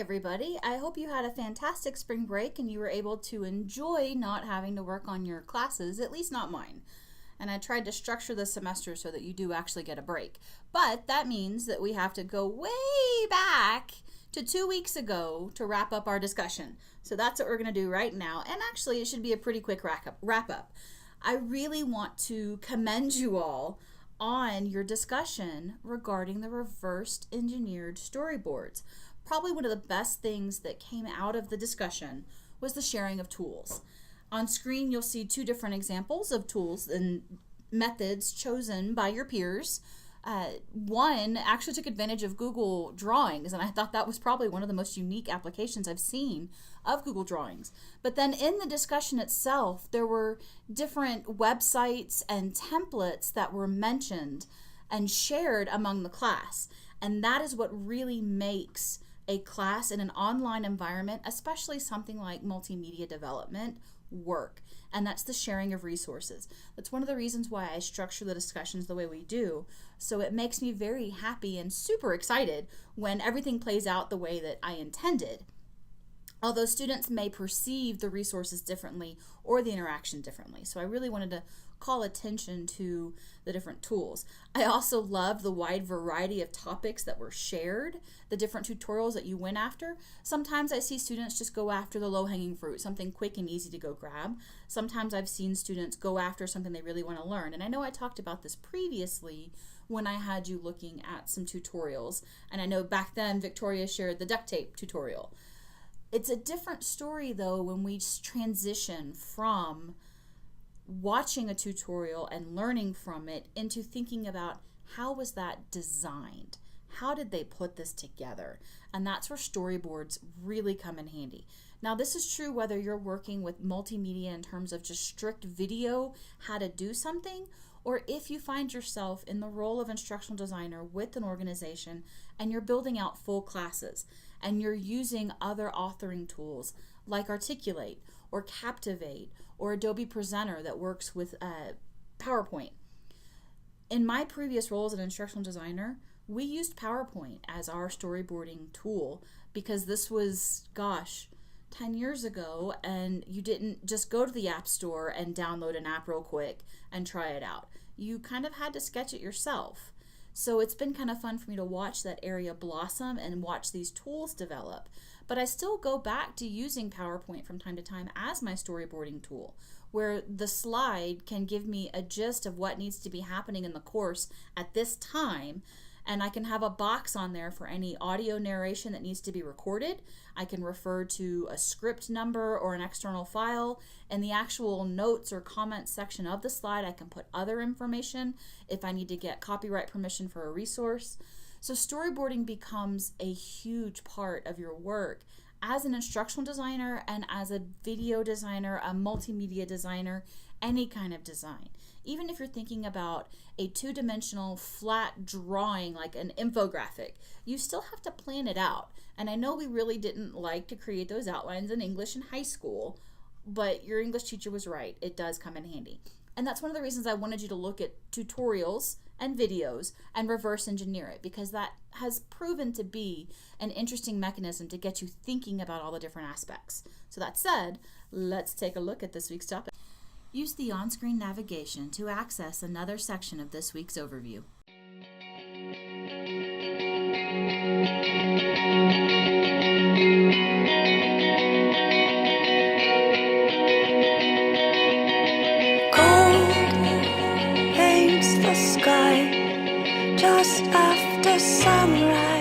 everybody. I hope you had a fantastic spring break and you were able to enjoy not having to work on your classes, at least not mine. And I tried to structure the semester so that you do actually get a break. But that means that we have to go way back to 2 weeks ago to wrap up our discussion. So that's what we're going to do right now. And actually, it should be a pretty quick wrap up. I really want to commend you all on your discussion regarding the reversed engineered storyboards. Probably one of the best things that came out of the discussion was the sharing of tools. On screen, you'll see two different examples of tools and methods chosen by your peers. One actually took advantage of Google Drawings, and I thought that was probably one of the most unique applications I've seen of Google Drawings. But then in the discussion itself, there were different websites and templates that were mentioned and shared among the class. And that is what really makes a class in an online environment, especially something like multimedia development, work. And that's the sharing of resources. That's one of the reasons why I structure the discussions the way we do. So it makes me very happy and super excited when everything plays out the way that I intended. Although students may perceive the resources differently or the interaction differently. So I really wanted to call attention to the different tools. I also loved the wide variety of topics that were shared, the different tutorials that you went after. Sometimes I see students just go after the low-hanging fruit, something quick and easy to go grab. Sometimes I've seen students go after something they really want to learn. And I know I talked about this previously when I had you looking at some tutorials. And I know back then Victoria shared the duct tape tutorial. It's a different story though when we transition from watching a tutorial and learning from it into thinking about how was that designed? How did they put this together? And that's where storyboards really come in handy. Now this is true whether you're working with multimedia in terms of just strict video, how to do something, or if you find yourself in the role of instructional designer with an organization and you're building out full classes and you're using other authoring tools like Articulate or Captivate or Adobe Presenter that works with PowerPoint. In my previous role as an instructional designer, we used PowerPoint as our storyboarding tool because this was, 10 years ago, and you didn't just go to the App Store and download an app real quick and try it out. You kind of had to sketch it yourself. So it's been kind of fun for me to watch that area blossom and watch these tools develop. But I still go back to using PowerPoint from time to time as my storyboarding tool, where the slide can give me a gist of what needs to be happening in the course at this time. And I can have a box on there for any audio narration that needs to be recorded. I can refer to a script number or an external file. In the actual notes or comments section of the slide, I can put other information if I need to get copyright permission for a resource. So storyboarding becomes a huge part of your work as an instructional designer and as a video designer, a multimedia designer, any kind of design. Even if you're thinking about a two-dimensional flat drawing like an infographic, you still have to plan it out. And I know we really didn't like to create those outlines in English in high school, but your English teacher was right. It does come in handy. And that's one of the reasons I wanted you to look at tutorials and videos and reverse engineer it, because that has proven to be an interesting mechanism to get you thinking about all the different aspects. So that said, let's take a look at this week's topic. Use the on-screen navigation to access another section of this week's overview. Cold paints the sky just after sunrise.